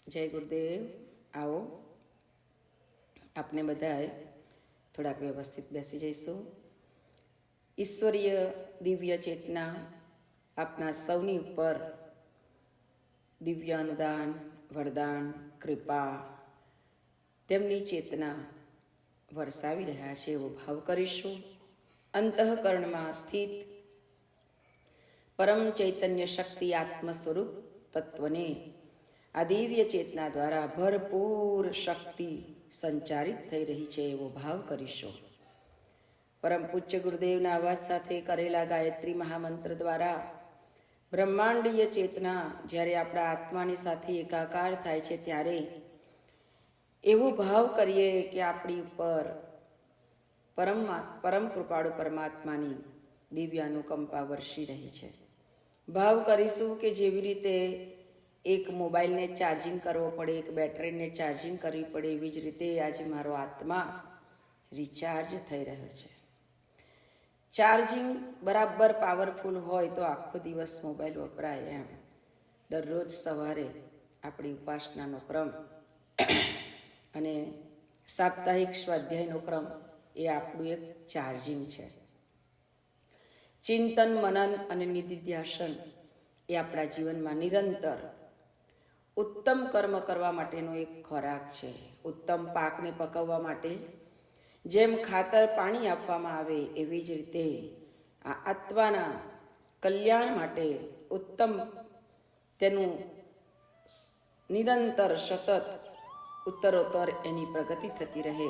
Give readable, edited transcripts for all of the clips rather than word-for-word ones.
જય ગુરુદેવ. આવો, આપને બધાએ થોડાક વ્યવસ્થિત બેસી જઈશું. ઈશ્વરીય દિવ્ય ચેતના આપના સૌની ઉપર દિવ્ય અનુદાન, વરદાન, કૃપા, તેમની ચેતના વરસાવી રહ્યા છે એવો ભાવ કરીશું. અંતઃકરણમાં સ્થિત પરમ ચૈતન્ય શક્તિ આત્મ સ્વરૂપ તત્વને આ દિવ્ય ચેતના દ્વારા ભરપૂર શક્તિ સંચારિત થઈ રહી છે એવો ભાવ કરીશું. પરમ પૂજ્ય ગુરુદેવના અવાજ સાથે કરેલા ગાયત્રી મહામંત્ર દ્વારા બ્રહ્માંડીય ચેતના જ્યારે આપણા આત્માની સાથે એકાકાર થાય છે ત્યારે એવો ભાવ કરીએ કે આપણી ઉપર પરમ કૃપાળુ પરમાત્માની દિવ્ય અનુકંપા વરસી રહી છે. ભાવ કરીશું કે જેવી રીતે એક મોબાઈલને ચાર્જિંગ કરવો પડે, એક બેટરીને ચાર્જિંગ કરવી પડે, એવી જ રીતે આજે મારો આત્મા રિચાર્જ થઈ રહ્યો છે. ચાર્જિંગ બરાબર પાવરફુલ હોય તો આખો દિવસ મોબાઈલ વપરાય. એમ દરરોજ સવારે આપણી ઉપાસનાનો ક્રમ અને સાપ્તાહિક સ્વાધ્યાયનો ક્રમ એ આપણું એક ચાર્જિંગ છે. ચિંતન, મનન અને નિધિધ્યાસન એ આપણા જીવનમાં નિરંતર ઉત્તમ કર્મ કરવા માટેનો એક ખોરાક છે. ઉત્તમ પાકને પકવવા માટે જેમ ખાતર પાણી આપવામાં આવે એવી જ રીતે આ આત્માના કલ્યાણ માટે ઉત્તમ તેનું નિરંતર સતત ઉત્તરોત્તર એની પ્રગતિ થતી રહે,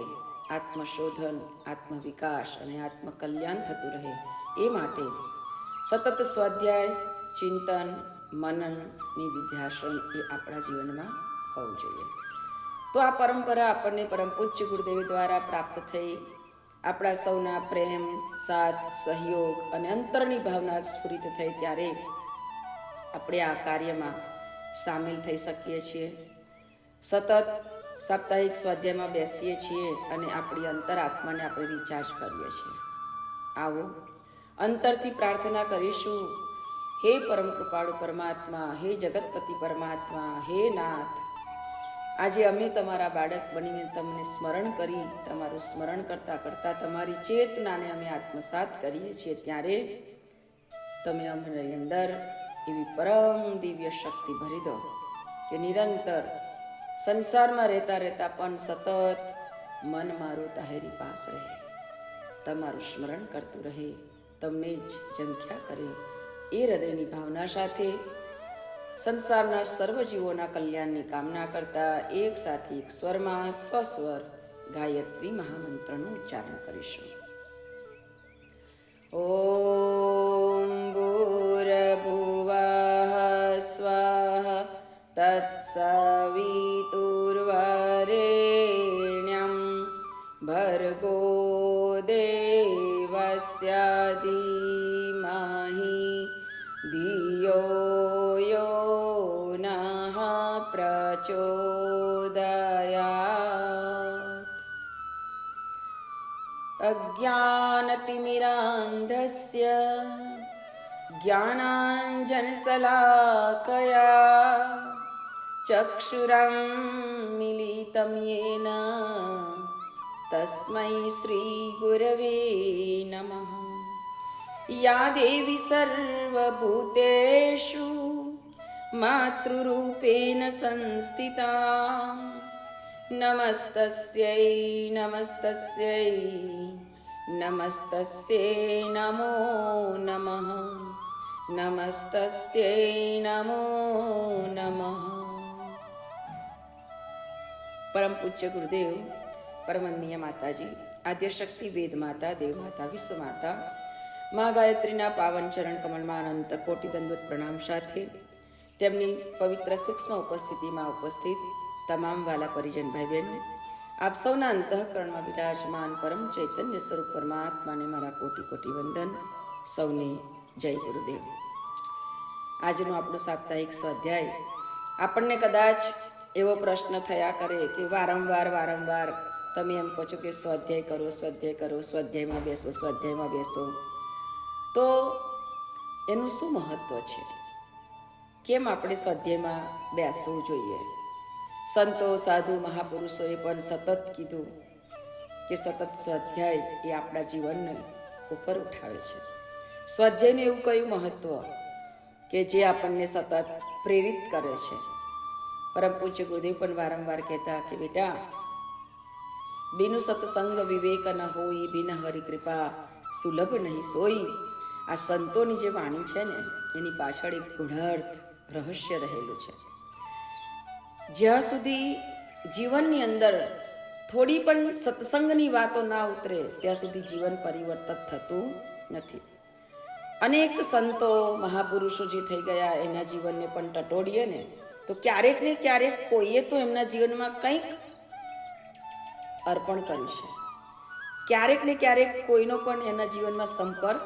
આત્મશોધન, આત્મવિકાસ અને આત્મકલ્યાણ થતું રહે એ માટે સતત સ્વાધ્યાય, ચિંતન, મનન, નિધિધ્યાસન એ આપણા જીવનમાં હોવું જોઈએ. તો આ પરંપરા આપણને પરમ પૂજ્ય ગુરુદેવ દ્વારા પ્રાપ્ત થઈ. આપણા સૌના પ્રેમ, સાથ, સહયોગ અને અંતરની ભાવના સ્ફુરિત થઈ ત્યારે આપણે આ કાર્યમાં સામેલ થઈ શકીએ છીએ. સતત સાપ્તાહિક સ્વાધ્યાયમાં બેસીએ છીએ અને આપણી અંતર આત્માને આપણે રિચાર્જ કરીએ છીએ. આવો અંતરથી પ્રાર્થના કરીશું. હે પરમ કૃપાળુ પરમાત્મા, હે જગતપતિ પરમાત્મા, હે નાથ, આજે અમે તમારા બાળક બનીને તમને સ્મરણ કરી, તમારું સ્મરણ કરતાં કરતાં તમારી ચેતનાને અમે આત્મસાત કરીએ છીએ ત્યારે તમે અમારી અંદર એવી પરમ દિવ્ય શક્તિ ભરી દો કે નિરંતર સંસારમાં રહેતા રહેતા પણ સતત મન મારું તાહેરી પાસ રહે, તમારું સ્મરણ કરતું રહે, તમને જ ઝંખ્યા કરે એ હૃદયની ભાવના સાથે સંસારના સર્વ જીવોના કલ્યાણની કામના કરતા એક સાથે એક સ્વરમાં સ્વસ્વર ગાયત્રી મહામંત્રનું ઉચ્ચારણ કરીશું. ઓમ ભૂર્ભુવઃ સ્વઃ તત્સવિતુર્વરેણ્યં ભર્ગો દેવસ્ય ધીમહિ ધિયો યો નઃ પ્રચોદયાત. અજ્ઞાનતિમિરાંધસ્ય જ્ઞાનાંજનશલાકયા ચક્ષુરન્મિલિतं येन તસ્મૈ શ્રીગુરવે નમઃ. યા દેવી સર્વભૂતેષુ માતૃરૂપેણ સંસ્થિતા નમસ્તસ્યૈ નમસ્તસ્યૈ નમસ્તસ્યૈ નમો નમઃ નમસ્તસ્યૈ નમો નમઃ. પરમ પૂજ્ય ગુરુદેવ પરમનીય માતાજી, આદ્યશક્તિ, વેદ માતા, દેવ માતા, વિશ્વ માતા મા ગાયત્રીના પાવન ચરણ કમળમાં અનંત કોટી દંડવત પ્રણામ સાથે તેમની પવિત્ર સૂક્ષ્મ ઉપસ્થિતિમાં ઉપસ્થિત તમામ વાલા પરિજન ભાઈ બહેનો, આપ સૌના અંતઃકરણમાં બિરાજમાન પરમ ચૈતન્ય સ્વરૂપ પરમાત્માને મારા કોટી કોટી વંદન. સૌને જય ગુરુદેવ. આજનો આપણો સાપ્તાહિક સ્વાધ્યાય આપણને કદાચ એવો પ્રશ્ન થયા કરે કે વારંવાર તમે એમ કહો છો કે સ્વાધ્યાય કરો, સ્વાધ્યાય કરો, સ્વાધ્યાયમાં બેસો, સ્વાધ્યાયમાં બેસો, તો એનું શું મહત્વ છે? કેમ આપણે સ્વાધ્યાયમાં બેસવું જોઈએ? સંતો સાધુ મહાપુરુષોએ પણ સતત કીધું કે સતત સ્વાધ્યાય એ આપણા જીવનને ઉપર ઉઠાવે છે. સ્વાધ્યાયનું એવું કયું મહત્વ કે જે આપણને સતત પ્રેરિત કરે છે. પરમ પૂજ્ય ગુરુદેવ પણ વારંવાર કહેતા કે બેટા, બિનુ સત્સંગ વિવેક ન હોય, બિન હરિ કૃપા સુલભ નહીં સોઈ. આ સંતોની જે વાણી છે ને, એની પાછળ એક ગૂઢાર્થ રહસ્ય રહેલું છે. જ્યાં સુધી જીવનની અંદર થોડી પણ સત્સંગની વાતો ના ઉતરે ત્યાં સુધી જીવન પરિવર્તન થતું નથી. અનેક સંતો મહાપુરુષો જે થઈ ગયા એના જીવનને પણ ટટોડીએ ને તો ક્યારેક ને ક્યારેક કોઈએ તો એમના જીવનમાં કંઈક અર્પણ કર્યું છે. ક્યારેક ને ક્યારેક કોઈનો પણ એના જીવનમાં સંપર્ક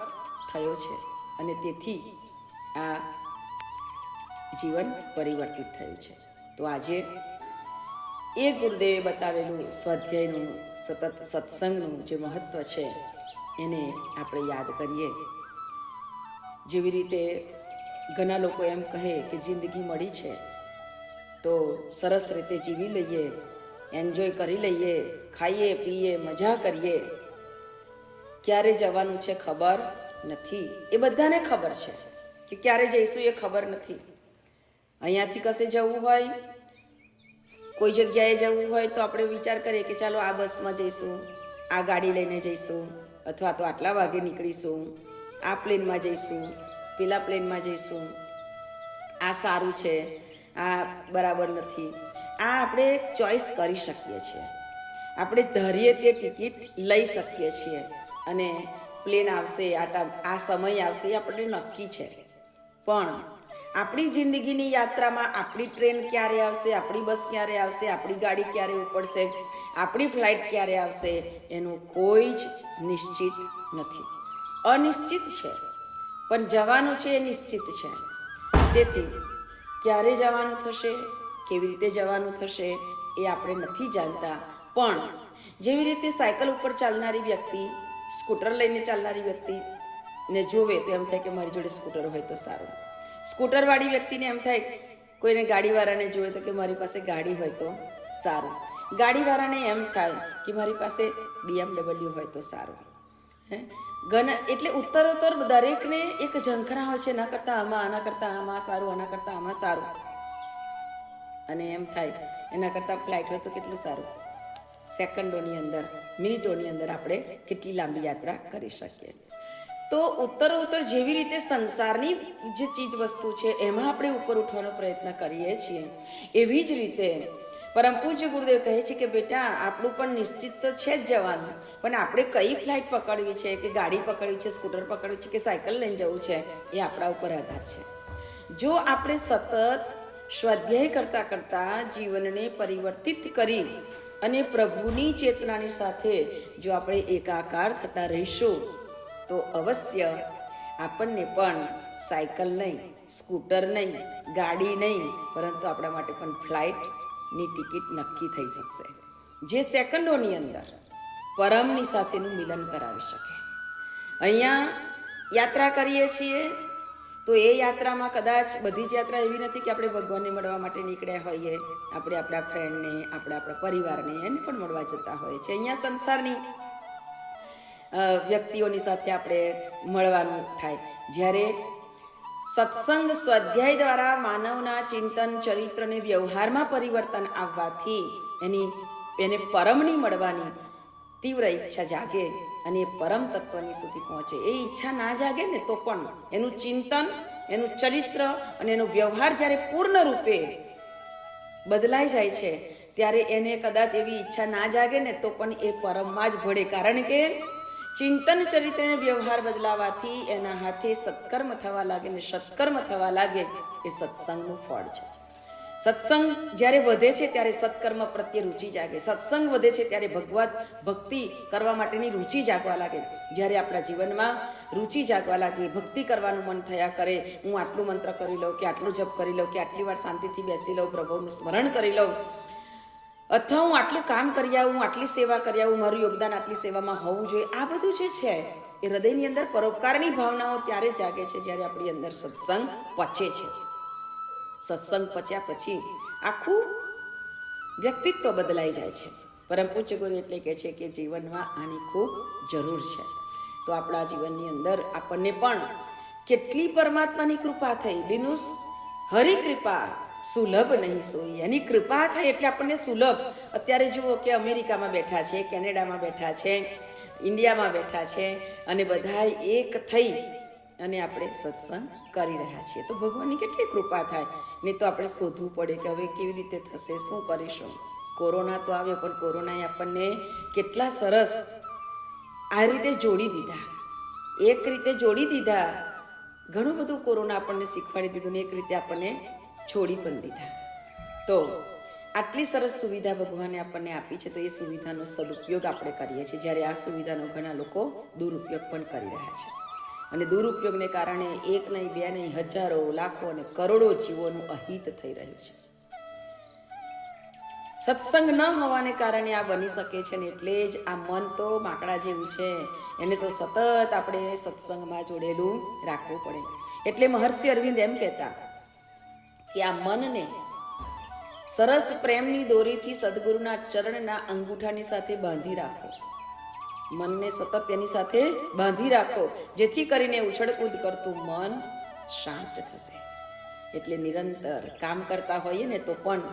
થયો છે અને તેથી આ જીવન પરિવર્તિત થયું છે. તો આજે એ ગુરુદેવે બતાવેલું સ્વાધ્યાયનું સતત સત્સંગનું જે મહત્વ છે એને આપણે યાદ કરીએ. જેવી રીતે ઘણા લોકો એમ કહે કે જિંદગી મળી છે તો સરસ રીતે જીવી લઈએ, એન્જોય કરી લઈએ, ખાઈએ પીએ, મજા કરીએ. ક્યારે જવાનું છે ખબર નથી. એ બધાને ખબર છે કે ક્યારે જઈશું એ ખબર નથી. અહીંયાથી કશે જવું હોય, કોઈ જગ્યાએ જવું હોય તો આપણે વિચાર કરીએ કે ચાલો આ બસમાં જઈશું, આ ગાડી લઈને જઈશું, અથવા તો આટલા વાગે નીકળીશું, આ પ્લેનમાં જઈશું, પેલા પ્લેનમાં જઈશું, આ સારું છે, આ બરાબર નથી. આ આપણે ચોઈસ કરી શકીએ છીએ. આપણે ધારીએ તે ટિકિટ લઈ શકીએ છીએ અને પ્લેન આવશે, આ સમય આવશે એ આપણને નક્કી છે. પણ આપણી જિંદગીની યાત્રામાં આપણી ટ્રેન ક્યારે આવશે, આપણી બસ ક્યારે આવશે, આપણી ગાડી ક્યારે ઉપડશે, આપણી ફ્લાઇટ ક્યારે આવશે, એનું કોઈ જ નિશ્ચિત નથી. અનિશ્ચિત છે, પણ જવાનું છે એ નિશ્ચિત છે. તેથી ક્યારે જવાનું થશે, કેવી રીતે જવાનું થશે એ આપણે નથી જાણતા. પણ જેવી રીતે સાયકલ ઉપર ચાલનારી વ્યક્તિ સ્કૂટર લઈને ચાલનારી વ્યક્તિને જોવે તો એમ થાય કે મારી જોડે સ્કૂટર હોય તો સારું. સ્કૂટરવાળી વ્યક્તિને એમ થાય, કોઈને ગાડીવાળાને જોવે તો કે મારી પાસે ગાડી હોય તો સારું. ગાડીવાળાને એમ થાય કે મારી પાસે BMW હોય તો સારું. એટલે ઉત્તરોત્તર દરેકને એક ઝંખના હોય છે, ના કરતાં આમાં, આના કરતાં આમાં સારું, આના કરતાં આમાં સારું. અને એમ થાય એના કરતાં ફ્લાઇટ હોય તો કેટલું સારું. સેકન્ડોની અંદર, મિનિટોની અંદર આપણે કેટલી લાંબી યાત્રા કરી શકીએ. તો ઉત્તરોત્તર જેવી રીતે સંસારની જે ચીજ વસ્તુ છે એમાં આપણે ઉપર ઉઠવાનો પ્રયત્ન કરીએ છીએ, એવી જ રીતે પરમ પૂજ્ય ગુરુદેવ કહે છે કે બેટા, આપણું પણ નિશ્ચિત તો છે જ જવાનું, પણ આપણે કઈ ફ્લાઇટ પકડવી છે, કે ગાડી પકડવી છે, સ્કૂટર પકડવી છે, કે સાયકલ લઈને જવું છે, એ આપણા ઉપર આધાર છે. જો આપણે સતત સ્વાધ્યાય કરતાં કરતાં જીવનને પરિવર્તિત કરી અને પ્રભુની ચેતનાની સાથે જો આપણે એકાકાર થતા રહીશું તો અવશ્ય આપણને પણ સાયકલ નહીં, સ્કૂટર નહીં, ગાડી નહીં, પરંતુ આપણા માટે પણ ફ્લાઇટની ટિકિટ નક્કી થઈ શકશે, જે સેકન્ડોની અંદર પરમની સાથેનું મિલન કરાવી શકે. અહીંયા યાત્રા કરીએ છીએ તો એ યાત્રામાં કદાચ બધી જ યાત્રા એવી નથી કે આપણે ભગવાનને મળવા માટે નીકળ્યા હોઈએ. આપણે આપણા ફ્રેન્ડને, આપણા પરિવારને એને પણ મળવા જતા હોઈએ છીએ. અહીંયા સંસારની વ્યક્તિઓની સાથે આપણે મળવાનું થાય. જ્યારે સત્સંગ સ્વાધ્યાય દ્વારા માનવના ચિંતન, ચરિત્ર અને વ્યવહારમાં પરિવર્તન આવવાથી એને પરમની મળવાની તીવ્ર ઈચ્છા જાગે અને એ પરમ તત્વની સુધી પહોંચે. એ ઈચ્છા ના જાગે ને તો પણ એનું ચિંતન, એનું ચરિત્ર અને એનો વ્યવહાર જ્યારે પૂર્ણ રૂપે બદલાઈ જાય છે ત્યારે એને કદાચ એવી ઈચ્છા ના જાગે ને તો પણ એ પરમમાં જ ભળે. કારણ કે ચિંતન, ચરિત્ર અને વ્યવહાર બદલાવાથી એના હાથે સત્કર્મ થવા લાગે ને સત્કર્મ થવા લાગે એ સત્સંગનું ફળ છે. સત્સંગ જ્યારે વધે છે ત્યારે સત્કર્મ પ્રત્યે રુચિ જાગે. સત્સંગ વધે છે ત્યારે ભક્તિ કરવા માટેની રુચિ જાગવા લાગે. જ્યારે આપણા જીવનમાં રુચિ જાગવા લાગે, ભક્તિ કરવાનું મન થયા કરે, હું આટલું મંત્ર કરી લઉં, કે આટલું જપ કરી લઉં, કે આટલી વાર શાંતિથી બેસી લઉં, પ્રભુનું સ્મરણ કરી લઉં, અથવા હું આટલું કામ કરી આવું, હું આટલી સેવા કરી આવું, મારું યોગદાન આટલી સેવામાં હોવું જોઈએ. આ બધું જે છે એ હૃદયની અંદર પરોપકારની ભાવનાઓ ત્યારે જાગે છે જ્યારે આપણી અંદર સત્સંગ પચે છે. સત્સંગ પચ્યા પછી આખું વ્યક્તિત્વ બદલાઈ જાય છે. પરમ પૂજ્ય ગુરુ એટલે કહે છે કે જીવનમાં આની ખૂબ જરૂર છે. તો આપણા જીવનની અંદર આપણને પણ કેટલી પરમાત્માની કૃપા થઈ. બિનુસ હરી કૃપા સુલભ નહીં સોઈ. એની કૃપા થઈ એટલે આપણને સુલભ. અત્યારે જુઓ કે અમેરિકામાં બેઠા છે, કેનેડામાં બેઠા છે, ઇન્ડિયામાં બેઠા છે, અને બધા એક થઈ અને આપણે સત્સંગ કરી રહ્યા છીએ. તો ભગવાનની કેટલી કૃપા થાય. નહીં તો આપણે શોધવું પડે કે હવે કેવી રીતે થશે, શું કરીશું. કોરોના તો આવ્યો, પણ કોરોનાએ આપણને કેટલા સરસ આ રીતે જોડી દીધા. એક રીતે જોડી દીધા. ઘણું બધું કોરોના આપણને શીખવાડી દીધું ને એક રીતે આપણને છોડી પણ દીધા. તો આટલી સરસ સુવિધા ભગવાને આપણને આપી છે, તો એ સુવિધાનો સદુપયોગ આપણે કરીએ છીએ, જ્યારે આ સુવિધાનો ઘણા લોકો દુરુપયોગ પણ કરી રહ્યા છે. અને દુરુપયોગને કારણે એક નહીં, બે નહીં, હજારો, લાખો અને કરોડો જીવોનું અહિત થઈ રહ્યું છે. સત્સંગ ન હોવાને કારણે આ બની શકે છે ને એટલે જ આ મન તો માકડા જેવું છે, એને તો સતત આપણે સત્સંગમાં જોડેલું રાખવું પડે. એટલે મહર્ષિ અરવિંદ એમ કહેતા કે આ મનને સરસ પ્રેમની દોરીથી સદગુરુના ચરણના અંગૂઠાની સાથે બાંધી રાખો. મનને સતત એની સાથે બાંધી રાખો, જેથી કરીને ઉછળકૂદ કરતું મન શાંત થશે. એટલે નિરંતર કામ કરતા હોઈએ ને તો પણ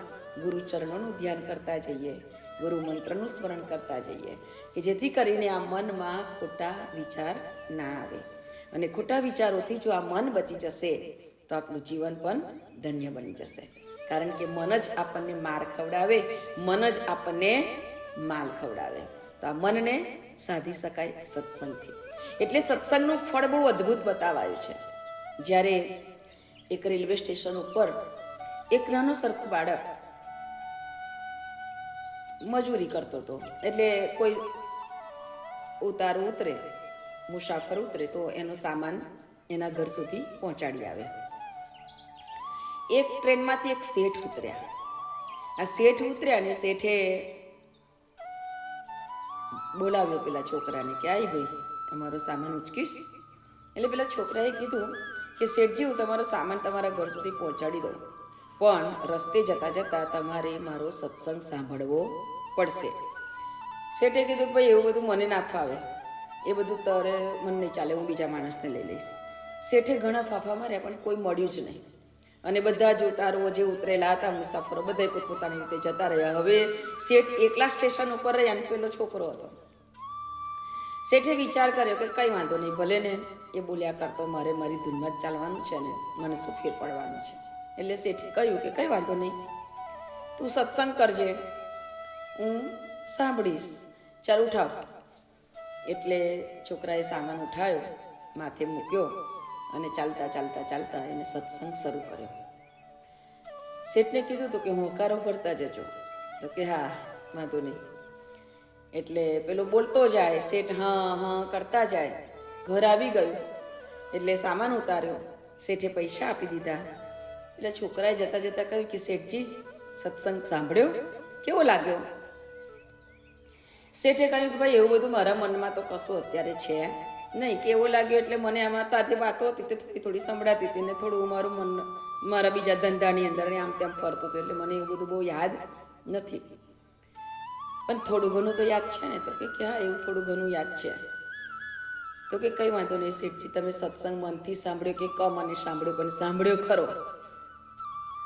ગુરુ ચરણોનું ધ્યાન કરતા જઈએ, ગુરુ મંત્રનું સ્મરણ કરતા જઈએ, કે જેથી કરીને આ મનમાં ખોટા વિચાર ના આવે. અને ખોટા વિચારોથી જો આ મન બચી જશે તો આપણું જીવન પણ ધન્ય બની જશે. કારણ કે મન જ આપણને માર ખવડાવે, મન જ આપણને માલ ખવડાવે. તો આ મનને સાધી શકાય સત્સંગથી. એટલે સત્સંગનું ફળ બહુ અદ્ભુત બતાવાયું છે. જ્યારે એક રેલવે સ્ટેશન ઉપર એક નાનો સરખું બાળક મજૂરી કરતો હતો. એટલે કોઈ ઉતારું ઉતરે, મુસાફર ઉતરે તો એનો સામાન એના ઘર સુધી પહોંચાડી આવે. એક ટ્રેનમાંથી એક શેઠ ઉતર્યા. આ શેઠ ઉતર્યા ને શેઠે બોલાવ્યો પેલા છોકરાને કે આઈ ભાઈ તમારો સામાન ઉચકીશ. એટલે પેલા છોકરાએ કીધું કે શેઠજી, હું તમારો સામાન તમારા ઘર સુધી પહોંચાડી દઉં, પણ રસ્તે જતાં જતાં તમારે મારો સત્સંગ સાંભળવો પડશે. શેઠે કીધું ભાઈ એવું બધું મને ના ફાવે, એ બધું તારે મને નહીં ચાલે, હું બીજા માણસને લઈ લઈશ. શેઠે ઘણા ફાફા માર્યા પણ કોઈ મળ્યું જ નહીં. અને બધા જ ઉતારો જે ઉતરેલા હતા મુસાફરો બધા પોતપોતાની રીતે જતા રહ્યા. હવે શેઠ એકલા સ્ટેશન ઉપર રહ્યા અને પેલો છોકરો હતો. શેઠે વિચાર કર્યો કે કંઈ વાંધો નહીં, ભલે ને એ બોલ્યા કરતો, મારે મારી ધૂનમાં જ ચાલવાનું છે ને મને શું ફેર પડવાનું છે. એટલે શેઠે કહ્યું કે કંઈ વાંધો નહીં, તું સત્સંગ કરજે, હું સાંભળીશ, ચાલ ઉઠાવ. એટલે છોકરાએ સામાન ઉઠાવ્યો, માથે મૂક્યો અને ચાલતા ચાલતા ચાલતા એને સત્સંગ શરૂ કર્યો. શેઠને કીધું હતું કે હોંકારો ભરતા જજો. તો કે હા વાંધો નહીં. એટલે પેલો બોલતો જાય, શેઠ હા હા કરતા જાય. ઘર આવી ગયું એટલે સામાન ઉતાર્યો, શેઠે પૈસા આપી દીધા. એટલે છોકરાએ જતાં જતાં કહ્યું કે શેઠજી, સત્સંગ સાંભળ્યો, કેવો લાગ્યો? શેઠે કહ્યું કે ભાઈ એવું બધું મારા મનમાં તો કશું અત્યારે છે નહીં. કેવો લાગ્યો એટલે મને આમાં તાતી વાતો હતી તે થોડી સંભળાતી હતી ને થોડું મારું મન મારા બીજા ધંધાની અંદર આમ તેમ ફરતું હતું, એટલે મને એવું બધું બહુ યાદ નથી, પણ થોડું ઘણું તો યાદ છે ને. તો કે હા એવું થોડું ઘણું યાદ છે. તો કે કંઈ વાંધો નહીં શેઠજી, તમે સત્સંગ મનથી સાંભળ્યો કે કમ અને સાંભળ્યો, પણ સાંભળ્યો ખરો,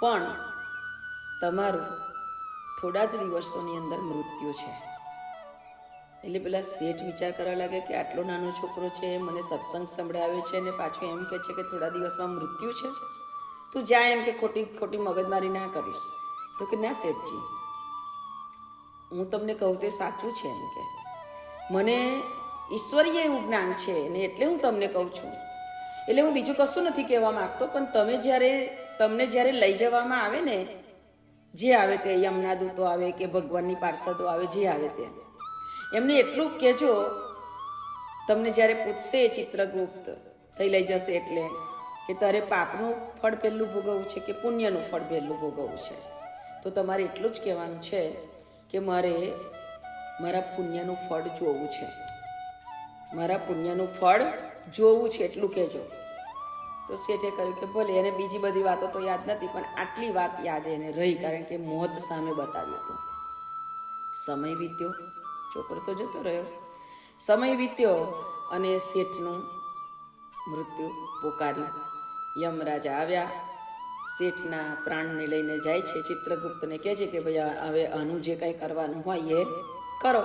પણ તમારું થોડા જ દિવસોની અંદર મૃત્યુ છે. એટલે પેલા શેઠ વિચાર કરવા લાગે કે આટલો નાનો છોકરો છે, મને સત્સંગ સંભળાવે છે ને પાછો એમ કહે છે કે થોડા દિવસમાં મૃત્યુ છે. તું જા, એમ કે ખોટી ખોટી મગજમારી ના કરીશ. તો કે ના શેઠજી, હું તમને કહું તે સાચું છે. એમ કે મને ઈશ્વરીય એવું જ્ઞાન છે ને એટલે હું તમને કહું છું. એટલે હું બીજું કશું નથી કહેવા માગતો, પણ તમને જ્યારે લઈ જવામાં આવે ને, જે આવે તે યમના દૂતો આવે કે ભગવાનની પાર્ષદો આવે, જે આવે તે એમને એટલું કહેજો, તમને જ્યારે પૂછશે ચિત્રગુપ્ત થઈ લઈ જશે એટલે કે તારે પાપનું ફળ પહેલું ભોગવવું છે કે પુણ્યનું ફળ પહેલું ભોગવવું છે, તો તમારે એટલું જ કહેવાનું છે કે મારે મારા પુણ્યનું ફળ જોવું છે, મારા પુણ્યનું ફળ જોવું છે, એટલું કહેજો. તો શેઠે કહ્યું કે ભલે, એને બીજી બધી વાતો તો યાદ નથી, પણ આટલી વાત યાદ એને રહી, કારણ કે મોત સામે બતાવ્યું હતું. સમય વીત્યો, છોકરો તો જતો રહ્યો. સમય વીત્યો અને શેઠનું મૃત્યુ પોકાર્યું. યમરાજા આવ્યા, શેઠના પ્રાણને લઈને જાય છે. ચિત્રગુપ્તને કહે છે કે ભાઈ હવે આનું જે કંઈ કરવાનું હોય એ કરો.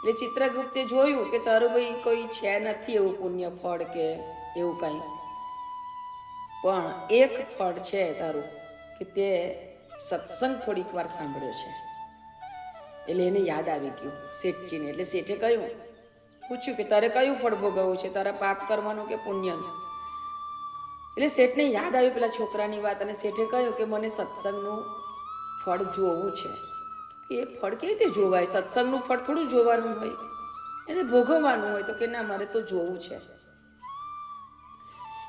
એટલે ચિત્રગુપ્તે જોયું કે તારું ભાઈ કોઈ છે નથી એવું પુણ્ય ફળ કે એવું કંઈ, પણ એક ફળ છે તારું કે તે સત્સંગ થોડીક વાર સાંભળ્યો છે. એટલે એને યાદ આવી ગયું શેઠજીને. એટલે શેઠે પૂછ્યું કે તારે કયું ફળ ભોગવવું છે, તારા પાપ કરવાનું કે પુણ્યનું? એટલે શેઠને યાદ આવી પેલા છોકરાની વાત, અને શેઠે કહ્યું કે મને સત્સંગનું ફળ જોવું છે. એ ફળ કેવી રીતે જોવાય? સત્સંગનું ફળ થોડું જોવાનું હોય, એને ભોગવવાનું હોય. તો કે ના, મારે તો જોવું છે.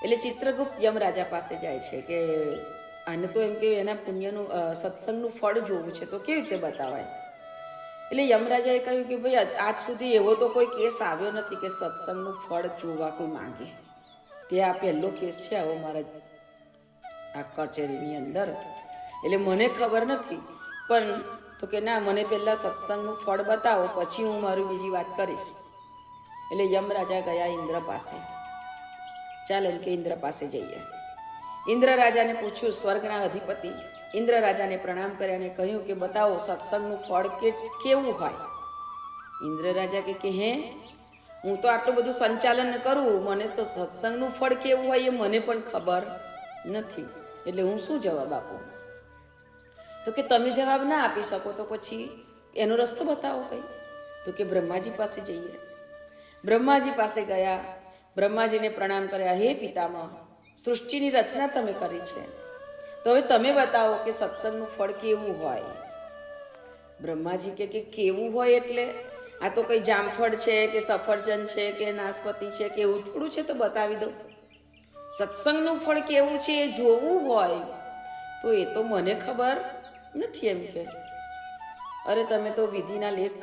એટલે ચિત્રગુપ્ત યમરાજા પાસે જાય છે કે આને તો એમ કે એના પુણ્યનું સત્સંગનું ફળ જોવું છે, તો કેવી રીતે બતાવાય? એટલે યમરાજાએ કહ્યું કે ભાઈ આજ સુધી એવો તો કોઈ કેસ આવ્યો નથી કે સત્સંગનું ફળ જોવા કોઈ માંગે. તે આ પહેલો કેસ છે આવો મારા આ કચેરીની અંદર. એટલે મને ખબર નથી, પણ તો કે ના, મને પહેલાં સત્સંગનું ફળ બતાવો, પછી હું મારી બીજી વાત કરીશ. એટલે યમરાજા ગયા ઇન્દ્ર પાસે. ચાલ એમ કે ઇન્દ્ર પાસે જઈએ. ઇન્દ્ર રાજાને પૂછ્યું, સ્વર્ગના અધિપતિ ઇન્દ્ર રાજાને પ્રણામ કર્યા અને કહ્યું કે બતાવો સત્સંગનું ફળ કેવું હોય. ઇન્દ્ર રાજા કે હે, હું તો આટલું બધું સંચાલન કરું, મને તો સત્સંગનું ફળ કેવું હોય એ મને પણ ખબર નથી. એટલે હું શું જવાબ આપું? તો કે તમે જવાબ ના આપી શકો તો પછી એનો રસ્તો બતાવો કંઈ. તો કે બ્રહ્માજી પાસે જઈએ. બ્રહ્માજી પાસે ગયા, બ્રહ્માજીને પ્રણામ કર્યા. હે પિતામહ, સૃષ્ટિની રચના તમે કરી છે, તો હવે તમે બતાવો કે સત્સંગનું ફળ કેવું હોય. બ્રહ્માજી કે કેવું હોય એટલે આ તો કંઈ જામફળ છે કે સફરજન છે કે નાશપતિ છે કે એવું થોડું છે, તો બતાવી દો. સત્સંગનું ફળ કેવું છે એ જોવું હોય તો એ તો મને ખબર નથી. એમ કે અરે તમે તો વિધિના લેખ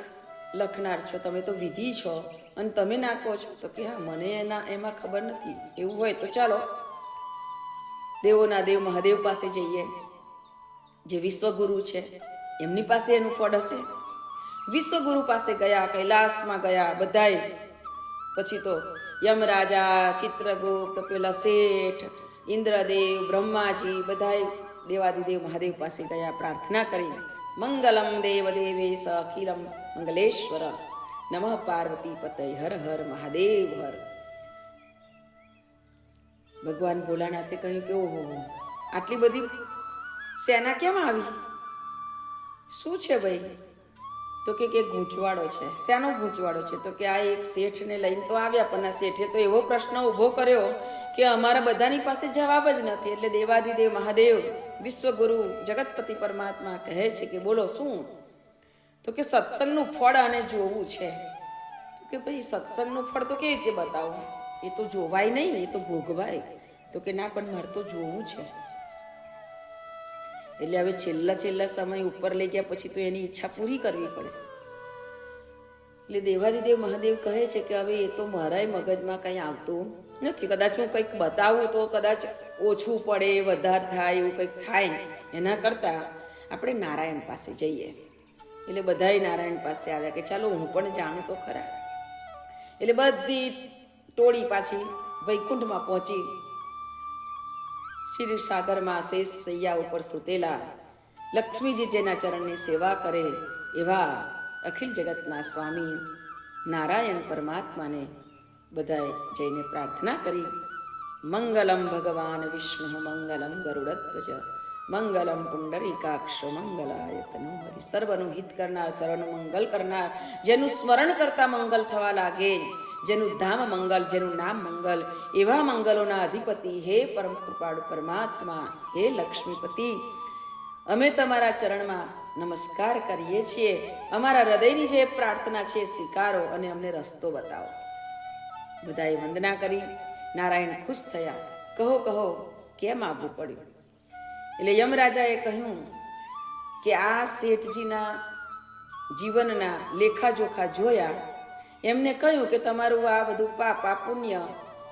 લખનાર છો, તમે તો વિધિ છો અને તમે નાખો છો. તો કે હા, મને એમાં ખબર નથી. એવું હોય તો ચાલો દેવોના દેવ મહાદેવ પાસે જઈએ, જે વિશ્વગુરુ છે એમની પાસે એનું ફળ હશે. વિશ્વગુરુ પાસે ગયા, કૈલાસમાં ગયા બધાય. પછી તો યમરાજા, ચિત્રગુપ્ત, પેલા શેઠ, ઇન્દ્રદેવ, બ્રહ્માજી બધાય દેવાદિદેવ મહાદેવ પાસે ગયા, પ્રાર્થના કરી. મંગલમ દેવદેવેશ અખિલમ મંગલેશ્વર, નમઃ પાર્વતી પતય, હર હર મહાદેવ હર. ભગવાન ભોલાનાથે કહ્યું કે ઓહો, આટલી બધી સેના કેમ આવી? શું છે ભાઈ? તો કે ગૂંચવાડો છે. શેનો ગૂંચવાડો છે? તો કે આ એક શેઠને લઈને તો આવ્યા, પણ આ શેઠે તો એવો પ્રશ્ન ઊભો કર્યો કે અમારા બધાની પાસે જવાબ જ નથી. એટલે દેવાદિદેવ મહાદેવ, વિશ્વગુરુ, જગતપતિ પરમાત્મા કહે છે કે બોલો શું? તો કે સત્સંગનું ફળ આને જોવું છે. તો કે ભાઈ સત્સંગનું ફળ તો કેવી રીતે બતાવું? એ તો જોવાય નહીં, એ તો ભોગવાય. તો કે ના, પણ મારે તો જોવું છે. એટલે હવે છેલ્લા સમય ઉપર લઈ ગયા પછી તો એની ઈચ્છા પૂરી કરવી પડે. એટલે દેવાદિદેવ મહાદેવ કહે છે કે હવે એ તો મારાય મગજમાં કંઈ આવતું નથી. કદાચ હું કંઈક બતાવું તો કદાચ ઓછું પડે, વધારે થાય, એવું કંઈક થાય. એના કરતાં આપણે નારાયણ પાસે જઈએ. એટલે બધાય નારાયણ પાસે આવ્યા કે ચાલો હું પણ જાણું તો ખરા. એટલે બધી ટોળી પાછી વૈકુંઠમાં પહોંચી. ક્ષીરસાગરમાં શેષ સૈયા ઉપર સૂતેલા લક્ષ્મીજી જેના ચરણની સેવા કરે એવા અખિલ જગતના સ્વામી નારાયણ પરમાત્માને બધાએ જઈને પ્રાર્થના કરી. મંગલમ ભગવાન વિષ્ણુ મંગલમ ગરુડધ્વજ મંગલમ પુંડરીકાક્ષ મંગલાયતનો હરિ. સર્વનું હિત કરનાર, સર્વનું મંગલ કરનાર, જેનું સ્મરણ કરતા મંગલ થવા લાગે, જેનું ધામ મંગલ, જેનું નામ મંગલ, એવા મંગલોના અધિપતિ હે પરમ કૃપાળુ પરમાત્મા, હે લક્ષ્મીપતિ, અમે તમારા ચરણમાં નમસ્કાર કરીએ છીએ. અમારા હૃદયની જે પ્રાર્થના છે સ્વીકારો અને અમને રસ્તો બતાવો. બધાએ વંદના કરી. નારાયણ ખુશ થયા. કહો કેમ આવવું પડ્યું? એટલે યમરાજાએ કહ્યું કે આ શેઠજીના જીવનના લેખાજોખા જોયા. એમને કહ્યું કે તમારું આ બધું પાપ, આ પુણ્ય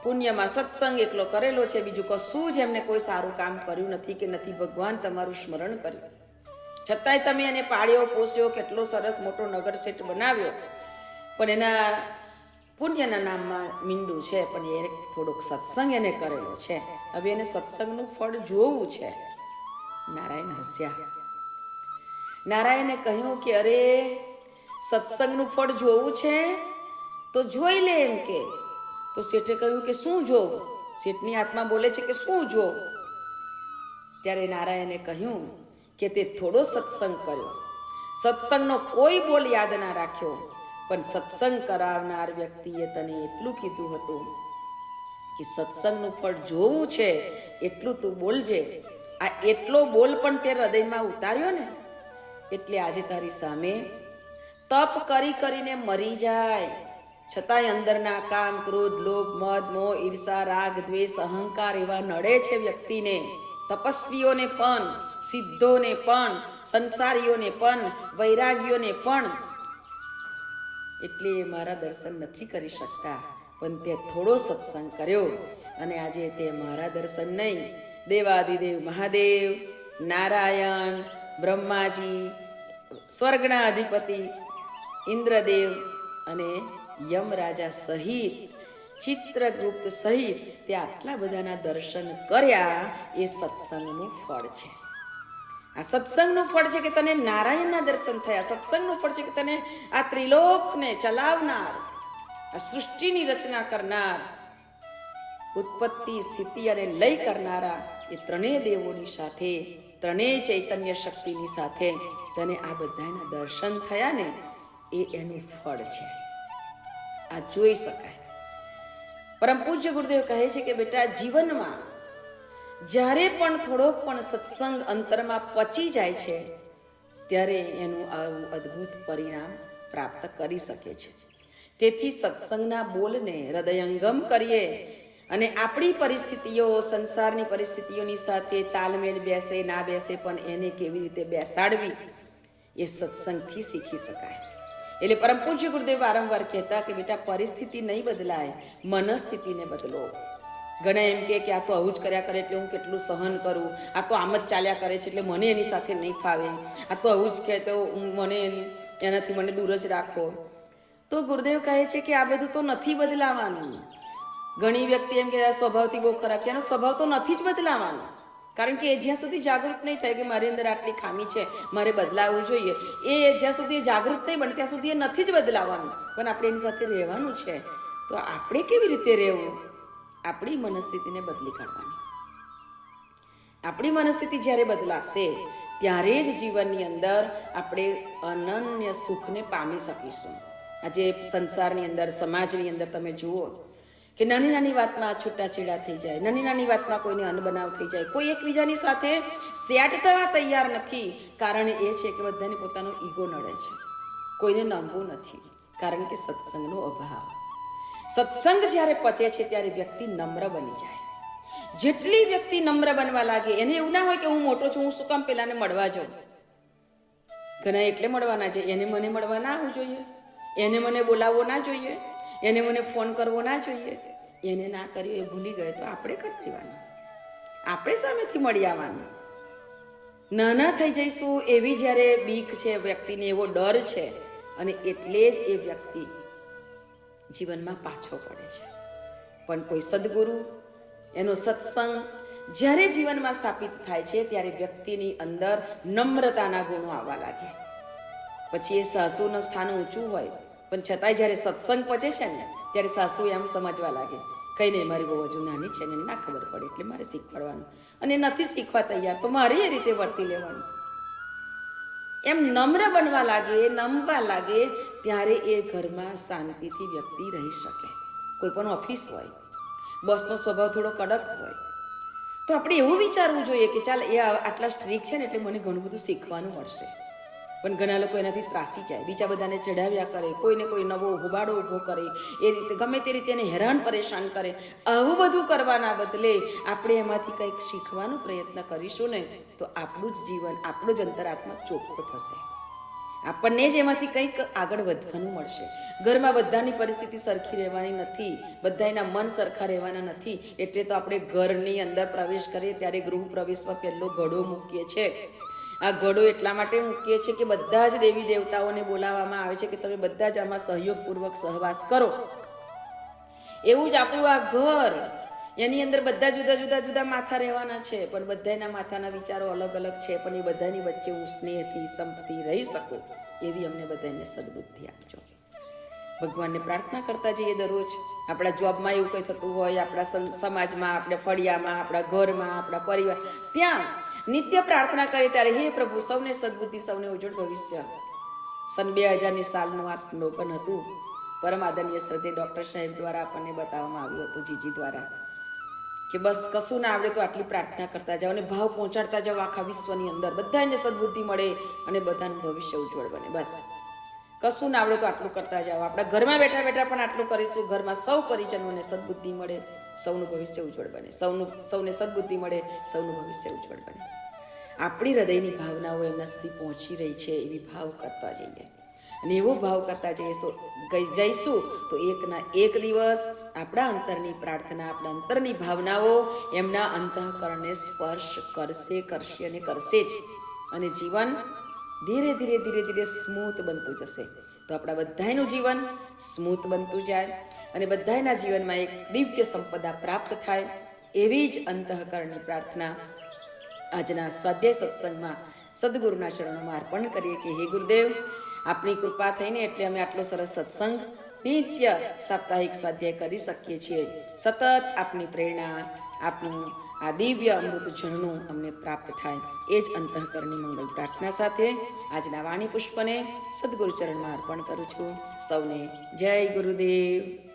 પુણ્યમાં સત્સંગ એકલો કરેલો છે, બીજું કશું જ એમને કોઈ સારું કામ કર્યું નથી કે નથી ભગવાન તમારું સ્મરણ કર્યું. છતાંય તમે એને પાળ્યો પોસ્યો, કેટલો સરસ મોટો નગર સેટ બનાવ્યો, પણ એના પુણ્યના નામમાં મીંડું છે, પણ એ થોડોક સત્સંગ એને કરેલો છે. હવે એને સત્સંગનું ફળ જોવું છે. નારાયણ હસ્યા. નારાયણે કહ્યું કે અરે સત્સંગનું ફળ જોવું છે તો જોઈ લે એમ કે. તો શેઠે કહ્યું કે શું જોવું? શેઠની આત્મા બોલે છે કે શું જોવું? ત્યારે નારાયણે કહ્યું કે તે થોડો સત્સંગ કર્યો, સત્સંગનો કોઈ બોલ યાદ ના રાખ્યો, પણ સત્સંગ કરાવનાર વ્યક્તિએ તને એટલું કીધું હતું કે સત્સંગનું ફળ જોવું છે એટલું તું બોલજે. આ એટલો બોલ પણ તે હૃદયમાં ઉતાર્યો ને, એટલે આજે તારી સામે તપ કરી કરીને મરી જાય, છતાંય અંદરના કામ, ક્રોધ, લોભ, મદ, મોહ, ઈર્ષા, રાગ, દ્વેષ, અહંકાર એવા નડે છે વ્યક્તિને. તપસ્વીઓને પણ, સિદ્ધોને પણ, સંસારીઓને પણ, વૈરાગીઓને પણ. એટલે મારા દર્શન નથી કરી શકતા, પણ તે થોડો સત્સંગ કર્યો અને આજે તે મારા દર્શન નહીં, દેવાદિદેવ મહાદેવ, નારાયણ, બ્રહ્માજી, સ્વર્ગના અધિપતિ ઇન્દ્રદેવ અને યમરાજા સહિત, ચિત્રગુપ્ત સહિત તે આટલા બધાના દર્શન કર્યા. એ સત્સંગનું ફળ છે. આ સત્સંગનું ફળ છે કે તને નારાયણના દર્શન થયા. સત્સંગનું ફળ છે કે તને આ ત્રિલોકને ચલાવનાર, આ સૃષ્ટિની રચના કરનાર, ઉત્પત્તિ, સ્થિતિ અને લય કરનારા એ ત્રણેય દેવોની સાથે, ત્રણેય ચૈતન્ય શક્તિની સાથે તને આ બધાના દર્શન થયા ને, એ એનું ફળ છે. આ જોઈ શકાય. પરમ પૂજ્ય ગુરુદેવ કહે છે કે બેટા, જીવનમાં જ્યારે પણ થોડોક પણ સત્સંગ અંતરમાં પચી જાય છે, ત્યારે એનું આવું અદ્ભુત પરિણામ પ્રાપ્ત કરી શકે છે. તેથી સત્સંગના બોલને હૃદયંગમ કરીએ અને આપણી પરિસ્થિતિઓ, સંસારની પરિસ્થિતિઓની સાથે તાલમેલ બેસે ના બેસે, પણ એને કેવી રીતે બેસાડવી એ સત્સંગથી શીખી શકાય. એટલે પરમ પૂજ્ય ગુરુદેવ વારંવાર કહેતા કે બેટા, પરિસ્થિતિ નહીં બદલાય, મનસ્થિતિને બદલો. ઘણા એમ કે આ તો આવું જ કર્યા કરે એટલે હું કેટલું સહન કરું, આ તો આમ જ ચાલ્યા કરે છે એટલે મને એની સાથે નહીં ફાવે, આ તો આવું જ કહે તો મને એનાથી મને દૂર જ રાખો. તો ગુરુદેવ કહે છે કે આ બધું તો નથી બદલાવાનું. ઘણી વ્યક્તિ એમ કે આ સ્વભાવથી બહુ ખરાબ છે, એનો સ્વભાવ તો નથી જ બદલાવાનો. કારણ કે એ જ્યાં સુધી જાગૃત નહીં થાય કે મારી અંદર આટલી ખામી છે, મારે બદલાવવું જોઈએ, એ જ્યાં સુધી જાગૃત નહીં બને ત્યાં સુધી એ નથી જ બદલાવાનું. પણ આપણે એની સાથે રહેવાનું છે. તો આપણે કેવી રીતે રહેવું? આપણી મનસ્થિતિને બદલી કાઢવાની. આપણી મનસ્થિતિ જ્યારે બદલાશે ત્યારે જ જીવનની અંદર આપણે અનન્ય સુખને પામી શકીશું. આજે સંસારની અંદર, સમાજની અંદર તમે જુઓ કે નાની નાની વાતમાં છૂટાછેડા થઈ જાય, નાની નાની વાતમાં કોઈને અનબનાવ થઈ જાય, કોઈ એકબીજાની સાથે સેટ થવા તૈયાર નથી. કારણ એ છે કે બધાને પોતાનો ઈગો નડે છે, કોઈને નમવું નથી, કારણ કે સત્સંગનો અભાવ. સત્સંગ જ્યારે પચે છે ત્યારે વ્યક્તિ નમ્ર બની જાય. જેટલી વ્યક્તિ નમ્ર બનવા લાગે, એને એવું ના હોય કે હું મોટો છું, હું શું કામ પેલાને મળવા જાઉં. ઘણા એટલે મળવાના છે, એને મને મળવા ના આવવું જોઈએ, એને મને બોલાવવો ના જોઈએ, એને મને ફોન કરવો ના જોઈએ. એને ના કર્યું, એ ભૂલી ગયો તો આપણે કરી દેવાનું, આપણે સામેથી મળી આવવાનું. નાના થઈ જઈશું એવી જ્યારે બીક છે વ્યક્તિને, એવો ડર છે, અને એટલે જ એ વ્યક્તિ જીવનમાં પાછો પડે છે. પણ કોઈ સદગુરુ, એનો સત્સંગ જ્યારે જીવનમાં સ્થાપિત થાય છે ત્યારે વ્યક્તિની અંદર નમ્રતાના ગુણો આવવા લાગે. પછી એ સાસુનું સ્થાન ઊંચું હોય, પણ છતાંય જ્યારે સત્સંગ પચે છે ને ત્યારે સાસુ એમ સમજવા લાગે, કંઈ નહીં, મારી બહુ હજુ નાની છે ને ના ખબર પડે એટલે મારે શીખવાડવાનું, અને નથી શીખવા તૈયાર તો મારે એ રીતે વર્તી લેવાનું. એમ નમ્ર બનવા લાગે, નમવા લાગે, ત્યારે એ ઘરમાં શાંતિથી વ્યક્તિ રહી શકે. કોઈ પણ ઓફિસ હોય, બસનો સ્વભાવ થોડો કડક હોય, તો આપણે એવું વિચારવું જોઈએ કે ચાલ એ આટલા સ્ટ્રીક છે ને એટલે મને ઘણું બધું શીખવાનું મળશે. પણ ઘણા લોકો એનાથી ત્રાસી જાય, બીજા બધાને ચડાવ્યા કરે, કોઈને કોઈ નવો હોબાળો ઊભો કરે, એ રીતે ગમે તે રીતે એને હેરાન પરેશાન કરે. આવું બધું કરવાના બદલે આપણે એમાંથી કંઈક શીખવાનો પ્રયત્ન કરીશું ને તો આપણું જ જીવન, આપણો જ અંતરાત્મા ચોખ્ખો થશે. આપણને જ એમાંથી કંઈક આગળ વધવાનું મળશે. ઘરમાં બધાની પરિસ્થિતિ સરખી રહેવાની નથી, બધાના મન સરખા રહેવાના નથી. એટલે તો આપણે ઘરની અંદર પ્રવેશ કરીએ ત્યારે ગૃહ પ્રવેશમાં પહેલો ઘડો મૂકીએ છીએ. આ ઘડો એટલા માટે મૂકીએ છીએ કે બધા જ દેવી દેવતાઓને બોલાવવામાં આવે છે કે તમે બધા જ આમાં સહયોગપૂર્વક સહવાસ કરો. એવું જ આપણું આ ઘર, એની અંદર બધા જુદા જુદા જુદા માથા રહેવાના છે, પણ બધાના માથાના વિચારો અલગ અલગ છે. પણ એ બધાની વચ્ચે હું સ્નેહથી સંપથી રહી શકું એવી અમને બધાને સદબુદ્ધિ આપજો. ભગવાનને પ્રાર્થના કરતા જઈએ દરરોજ. આપણા જોબમાં એવું કંઈ થતું હોય, આપણા સમાજમાં, આપણા ફળિયામાં, આપણા ઘરમાં, આપણા પરિવાર, ત્યાં નિત્ય પ્રાર્થના કરીએ ત્યારે હે પ્રભુ સૌને સદબુદ્ધિ, સૌને ઉજ્જવળ ભવિષ્ય. સન 2000ની સાલનું આ સ્લોગન હતું. પરમ આદરણીય શ્રદ્ધેય ડૉક્ટર સાહેબ દ્વારા આપણને બતાવવામાં આવ્યું હતું, જીજી દ્વારા, કે બસ કશું ના આવડે તો આટલી પ્રાર્થના કરતા જાઓ અને ભાવ પહોંચાડતા જાઓ આખા વિશ્વની અંદર. બધાને સદબુદ્ધિ મળે અને બધાનું ભવિષ્ય ઉજ્જવળ બને. બસ કશું ના આવડે તો આટલું કરતા જાઓ. આપણા ઘરમાં બેઠા બેઠા પણ આટલું કરીશું. ઘરમાં સૌ પરિજનોને સદબુદ્ધિ મળે, સૌનું ભવિષ્ય ઉજ્જવળ બને. સૌને સદબુદ્ધિ મળે, સૌનું ભવિષ્ય ઉજ્જવળ બને. આપણી હૃદયની ભાવનાઓ એમના સુધી પહોંચી રહી છે એવી ભાવ કરતા જઈએ. અને એવો ભાવ કરતા જઈશું તો એકના એક દિવસ આપણા અંતરની પ્રાર્થના, આપણા અંતરની ભાવનાઓ એમના અંતઃકરણને સ્પર્શ કરશે અને કરશે જ. અને જીવન ધીરે ધીરે ધીરે ધીરે સ્મૂથ બનતું જશે. તો આપણા બધાનું જીવન સ્મૂથ બનતું જાય અને બધાના જીવનમાં એક દિવ્ય સંપદા પ્રાપ્ત થાય એવી જ અંતઃકરણની પ્રાર્થના આજના સ્વાધ્યાય સત્સંગમાં સદગુરુના ચરણોમાં અર્પણ કરીએ કે હે ગુરુદેવ, આપની કૃપા થઈને એટલે અમે આટલો સરસ સત્સંગ નિત્ય સાપ્તાહિક સ્વાધ્યાય કરી શકીએ છીએ. સતત આપની પ્રેરણા, આપનું આ દિવ્ય અમૃત ઝરણું અમને પ્રાપ્ત થાય એ જ અંતઃકરણની મંગલ પ્રાર્થના સાથે આજના વાણી પુષ્પને સદગુરુ ચરણમાં અર્પણ કરું છું. સૌને જય ગુરુદેવ.